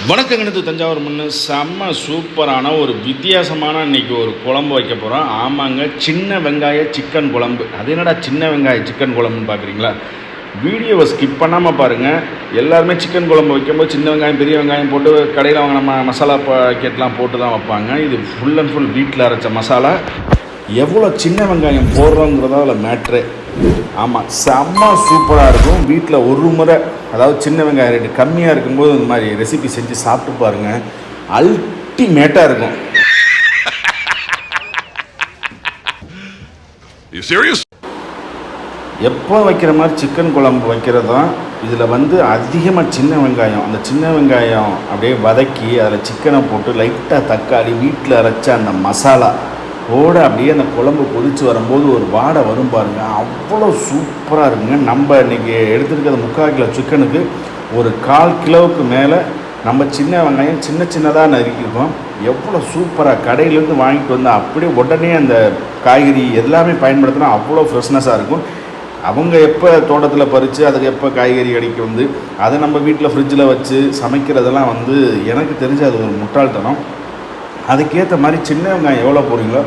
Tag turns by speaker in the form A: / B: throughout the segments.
A: வணக்கங்கனது தஞ்சாவூர் மண்ணு செம்ம சூப்பரான ஒரு வித்தியாசமான இன்றைக்கி ஒரு குழம்பு வைக்க போகிறோம். ஆமாங்க, சின்ன வெங்காய சிக்கன் குழம்பு. அது என்னடா சின்ன வெங்காய சிக்கன் குழம்புன்னு பார்க்குறீங்களா? வீடியோவை ஸ்கிப் பண்ணாமல் பாருங்கள். எல்லாருமே சிக்கன் குழம்பு வைக்கும்போது சின்ன வெங்காயம் பெரிய வெங்காயம் போட்டு கடையில் வாங்கின மசாலா பாக்கெட்லாம் போட்டு தான் வைப்பாங்க. இது ஃபுல் அண்ட் ஃபுல் வீட்டில் அரைச்ச மசாலா. எவ்வளோ சின்ன வெங்காயம் போடுறோங்கிறதா அதில் மேட்ரு. ஆமாம், செம்ம சூப்பராக இருக்கும். வீட்டில் ஒரு முறை, அதாவது சின்ன வெங்காயம் ரேட்டு கம்மியாக இருக்கும்போது இந்த மாதிரி ரெசிபி செஞ்சு சாப்பிட்டு பாருங்கள். அல்டிமேட்டாக இருக்கும். எப்போ வைக்கிற மாதிரி சிக்கன் குழம்பு வைக்கிறது தான். இதில் அதிகமாக சின்ன வெங்காயம், அந்த சின்ன வெங்காயம் அப்படியே வதக்கி அதில் சிக்கனை போட்டு லைட்டாக தக்காளி வீட்டில் அரைச்ச அந்த மசாலா ஓட அப்படியே அந்த குழம்பு கொதித்து வரும்போது ஒரு வாடை வரும் பாருங்கள். அவ்வளோ சூப்பராக இருக்குங்க. நம்ம இன்றைக்கி எடுத்துருக்கிறது 3/4 கிலோ சிக்கனுக்கு ஒரு 1/4 கிலோவுக்கு மேலே நம்ம சின்ன வெங்காயம் சின்னதாக நறுக்கியிருக்கோம். எவ்வளோ சூப்பராக கடையிலேருந்து வாங்கிட்டு வந்து அப்படியே உடனே அந்த காய்கறி எல்லாமே பயன்படுத்தினா அவ்வளோ ஃப்ரெஷ்னஸாக இருக்கும். அவங்க எப்போ தோட்டத்தில் பறித்து அதுக்கு எப்போ காய்கறி கிடைக்கும் அதை நம்ம வீட்டில் ஃப்ரிட்ஜில் வச்சு சமைக்கிறதெல்லாம் எனக்கு தெரிஞ்சு அது ஒரு முட்டாள்தனம். அதுக்கேற்ற மாதிரி சின்ன வெங்காயம் எவ்வளோ போடுறீங்களோ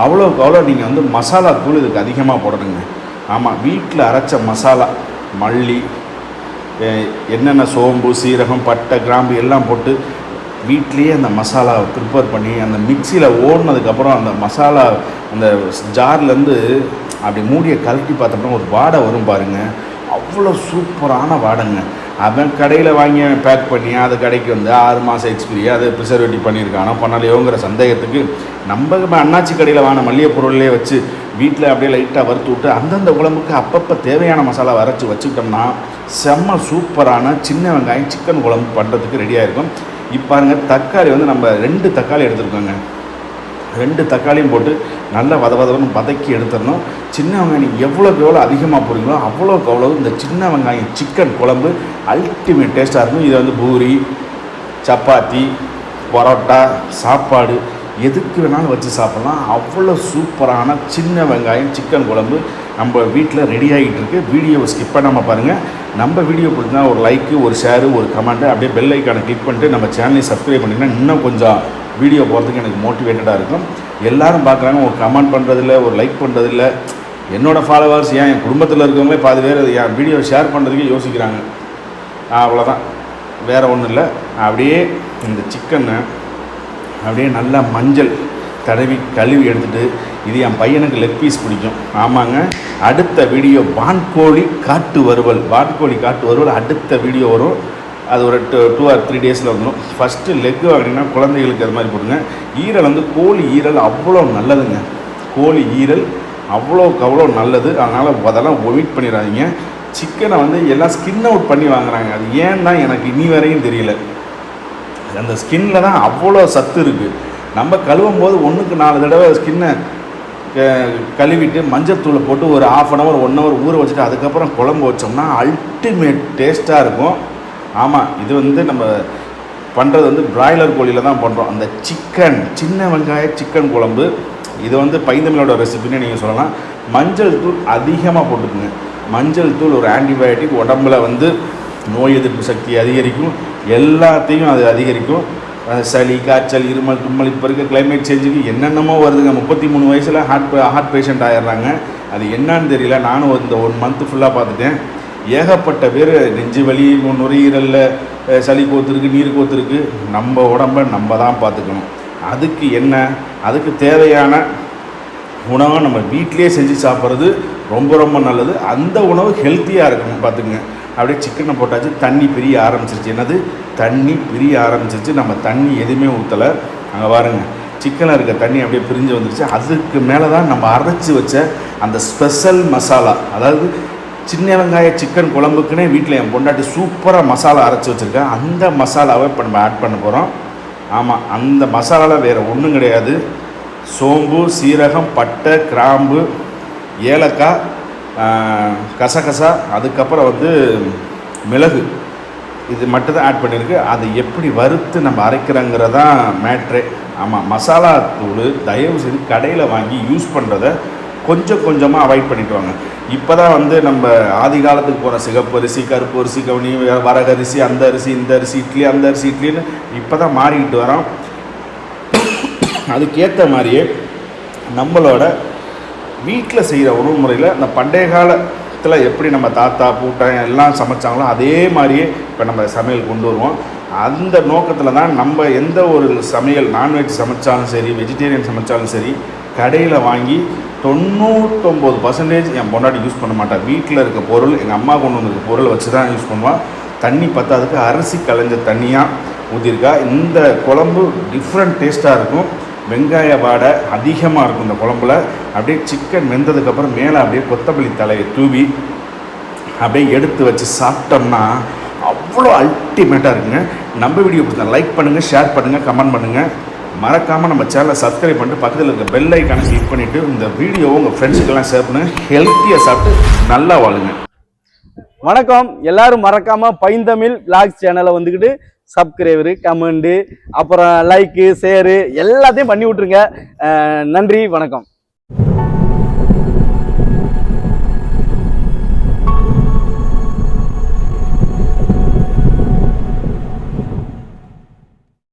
A: அவ்வளோக்கு அவ்வளோ நீங்கள் மசாலா தூள் இதுக்கு அதிகமாக போடணுங்க. ஆமாம், வீட்டில் அரைச்ச மசாலா, மல்லி, என்னென்ன சோம்பு, சீரகம், பட்டை, கிராம்பு எல்லாம் போட்டு வீட்லேயே அந்த மசாலாவை ப்ரிப்பேர் பண்ணி அந்த மிக்சியில் ஓடினதுக்கப்புறம் அந்த மசாலா அந்த ஜார்லேருந்து அப்படி மூடியை கழட்டி பார்த்தோம்னா ஒரு வாடை வரும் பாருங்கள். அவ்வளோ சூப்பரான வாடைங்க. அவன் கடையில் வாங்கி பேக் பண்ணி அது கடைக்கு 6 மாதம் எக்ஸ்பீரி, அது ப்ரிசர்வேட்டிவ் பண்ணியிருக்கானோ பண்ணலையோங்கிற சந்தேகத்துக்கு நம்ம அண்ணாச்சி கடையில் வாங்கின மல்லிகை பொருள்லேயே வச்சு வீட்டில் அப்படியே லைட்டாக வறுத்து விட்டு அந்தந்த குழம்புக்கு அப்பப்போ தேவையான மசாலா வரைச்சி வச்சுக்கிட்டோம்னா செம்ம சூப்பரான சின்ன வெங்காயம் சிக்கன் குழம்பு பண்ணுறதுக்கு ரெடியாக இருக்கும். இப்போ பாருங்கள், தக்காளி நம்ம 2 தக்காளி எடுத்துருக்கோங்க. 2 தக்காளியும் போட்டு நல்லா வதவதன்னு வதக்கி எடுத்துடணும். சின்ன வெங்காயம் எவ்வளோக்கு எவ்வளோ அதிகமாக போடுறீங்களோ அவ்வளோக்கு அவ்வளோ இந்த சின்ன வெங்காயம் சிக்கன் குழம்பு அல்டிமேட் டேஸ்ட்டாக இருக்கும். இதை பூரி, சப்பாத்தி, பரோட்டா, சாப்பாடு எதுக்கு வேணாலும் வச்சு சாப்பிட்லாம். அவ்வளோ சூப்பரான சின்ன வெங்காயம் சிக்கன் குழம்பு நம்ம வீட்டில் ரெடி ஆகிட்டு இருக்கு. வீடியோவை ஸ்கிப் பண்ணாமல் பாருங்கள். நம்ம வீடியோ பிடிச்சினா ஒரு லைக்கு, ஒரு ஷேரு, ஒரு கமெண்ட்டு, அப்படியே பெல் ஐக்கானை கிளிக் பண்ணிட்டு நம்ம சேனலை சப்ஸ்கிரைப் பண்ணிங்கன்னா இன்னும் கொஞ்சம் வீடியோ போகிறதுக்கு எனக்கு மோட்டிவேட்டடாக இருக்கும். எல்லோரும் பார்க்குறாங்க, ஒரு கமெண்ட் பண்ணுறதில்ல, ஒரு லைக் பண்ணுறதில்ல. என்னோடய ஃபாலோவர்ஸ் என் குடும்பத்தில் இருக்கவங்களே பாதி பேர் என் வீடியோ ஷேர் பண்ணுறதுக்கே யோசிக்கிறாங்க. அவ்வளோதான், வேறு ஒன்றும் இல்லை. அப்படியே இந்த சிக்கனை அப்படியே நல்லா மஞ்சள் தடவி கழுவி எடுத்துகிட்டு, இது என் பையனுக்கு லெக் பீஸ் பிடிக்கும். ஆமாங்க, அடுத்த வீடியோ வான்கோழி காட்டு வறுவல் அடுத்த வீடியோ வரும். அது ஒரு 2 or 3 டேஸில் வந்துடும். ஃபஸ்ட்டு லெக்கு வாங்கினீங்கன்னா குழந்தைகளுக்கு அது மாதிரி போடுங்க. ஈரல் கோழி ஈரல் அவ்வளோ நல்லதுங்க. கோழி ஈரல் அவ்வளோக்கு அவ்வளோ நல்லது. அதனால் அதெல்லாம் ஒமிட் பண்ணிடாதீங்க. சிக்கனை எல்லாம் ஸ்கின் அவுட் பண்ணி வாங்குறாங்க. அது ஏன்னா எனக்கு இனி வரையும் தெரியல. அந்த ஸ்கின்னில் தான் அவ்வளோ சத்து இருக்குது. நம்ம கழுவும் போது 1க்கு 4 தடவை ஸ்கின்னை கழுவிட்டு மஞ்சத்தூளை போட்டு ஒரு 1/2 hour 1 hour ஊற வச்சுட்டு அதுக்கப்புறம் குழம்பு வச்சோம்னா அல்டிமேட் டேஸ்ட்டாக இருக்கும். ஆமாம், இது நம்ம பண்ணுறது பிராய்லர் கோழியில் தான் பண்ணுறோம். அந்த சிக்கன் சின்ன வெங்காய சிக்கன் குழம்பு இது பைந்தமிழோட ரெசிபின்னு நீங்கள் சொல்லலாம். மஞ்சள் தூள் அதிகமாக போட்டுக்குங்க. மஞ்சள் தூள் ஒரு ஆன்டிபயோட்டிக், உடம்புல நோய் எதிர்ப்பு சக்தி அதிகரிக்கும், எல்லாத்தையும் அது அதிகரிக்கும். சளி, காய்ச்சல், இருமல், தும்மல், இப்போ இருக்க கிளைமேட் சேஞ்சுக்கு என்னென்னமோ வருதுங்க. 33 வயசில் ஹார்ட் பேஷண்ட் ஆகிடுறாங்க. அது என்னன்னு தெரியல. நானும் இந்த 1 month ஃபுல்லாக பார்த்துட்டேன். ஏகப்பட்ட பேர் நெஞ்சு வலி, நுரையீரலில் சளி கோத்துருக்கு, நீர் கோத்துருக்கு. நம்ம உடம்பை நம்ம தான் பார்த்துக்கணும். அதுக்கு அதுக்கு தேவையான உணவை நம்ம வீட்டிலே செஞ்சு சாப்பிட்றது ரொம்ப ரொம்ப நல்லது. அந்த உணவு ஹெல்த்தியாக இருக்கணும். பார்த்துக்குங்க. அப்படியே சிக்கனை போட்டாச்சு, தண்ணி பிரிய ஆரம்பிச்சிருச்சு. தண்ணி பிரிய ஆரம்பிச்சிருச்சு. நம்ம தண்ணி எதுவுமே ஊற்றலை. அங்கே பாருங்கள், சிக்கனில் இருக்க தண்ணி அப்படியே பிரிஞ்சு வந்துருச்சு. அதுக்கு மேலே தான் நம்ம அரைச்சி வச்ச அந்த ஸ்பெஷல் மசாலா, அதாவது சின்ன வெங்காய சிக்கன் குழம்புக்குன்னே வீட்டில் என் பொண்டாட்டி சூப்பராக மசாலா அரைச்சி வச்சுருக்கேன். அந்த மசாலாவை இப்போ நம்ம ஆட் பண்ண போகிறோம். ஆமாம், அந்த மசாலாவில் வேறு ஒன்றும் கிடையாது. சோம்பு, சீரகம், பட்டை, கிராம்பு, ஏலக்காய், கசகசா, அதுக்கப்புறம் மிளகு, இது மட்டும் தான் ஆட் பண்ணியிருக்கு. அதை எப்படி வறுத்து நம்ம அரைக்கிறோங்கிறதான் மேட்ரே. ஆமாம், மசாலா தூள் தயவு செய்து கடையில் வாங்கி யூஸ் பண்ணுறத கொஞ்சம் கொஞ்சமாக அவாய்ட் பண்ணிட்டு வாங்க. இப்போ தான் வந்து நம்ம ஆதி காலத்துக்கு போகிற சிகப்பு அரிசி, கருப்பு அரிசி, கவுனி, வரகரிசி, அந்த அரிசி, இந்த அரிசி, இட்லி, அந்த அரிசி, இட்லின்னு இப்போ தான் மாறிக்கிட்டு வரோம். அதுக்கேற்ற மாதிரியே நம்மளோட வீட்டில் செய்கிற உணவு முறையில் அந்த பண்டைய காலத்தில் எப்படி நம்ம தாத்தா பூட்டன் எல்லாம் சமைச்சாங்களோ அதே மாதிரியே இப்போ நம்ம சமையல் கொண்டு வருவோம். அந்த நோக்கத்தில் தான் நம்ம எந்த ஒரு சமையல் நான்வெஜ் சமைச்சாலும் சரி, வெஜிடேரியன் சமைச்சாலும் சரி, கடையில் வாங்கி 99% என் பொண்டாட்டி யூஸ் பண்ண மாட்டேன். வீட்டில் இருக்க பொருள், எங்கள் அம்மா கொண்டு வந்திருக்க பொருள் வச்சு தான் யூஸ் பண்ணுவாள். தண்ணி பத்தாதுக்கு அரிசி களைஞ்ச தண்ணியாக ஊற்றிருக்கா. இந்த குழம்பு டிஃப்ரெண்ட் டேஸ்ட்டாக இருக்கும். வெங்காய வாடை அதிகமாக இருக்கும் இந்த குழம்புல. அப்படியே சிக்கன் வெந்ததுக்கப்புறம் மேலே அப்படியே கொத்தமல்லி தலையை தூவி அப்படியே எடுத்து வச்சு சாப்பிட்டோம்னா அவ்வளோ அல்டிமேட்டாக இருக்குங்க. நம்ம வீடியோ பிடிச்சா லைக் பண்ணுங்கள், ஷேர் பண்ணுங்கள், கமெண்ட் பண்ணுங்கள். மறக்காமல் நம்ம சேனலை சப்ஸ்கிரைப் பண்ணிட்டு பக்கத்தில் இருக்க பெல் ஐக்கானை கிளிக் பண்ணிவிட்டு இந்த வீடியோவை உங்கள் ஃப்ரெண்ட்ஸுக்கெல்லாம் ஷேர் பண்ணுங்கள். ஹெல்த்தியாக சாப்பிட்டு நல்லா வாழுங்க.
B: வணக்கம். எல்லாரும் மறக்காமல் பைந்தமிழ் விளாக்ஸ் சேனலை வந்துக்கிட்டு சப்ஸ்கிரைபரு, கமெண்டு, அப்புறம் லைக்கு, ஷேரு எல்லாத்தையும் பண்ணி விட்ருங்க. நன்றி, வணக்கம்.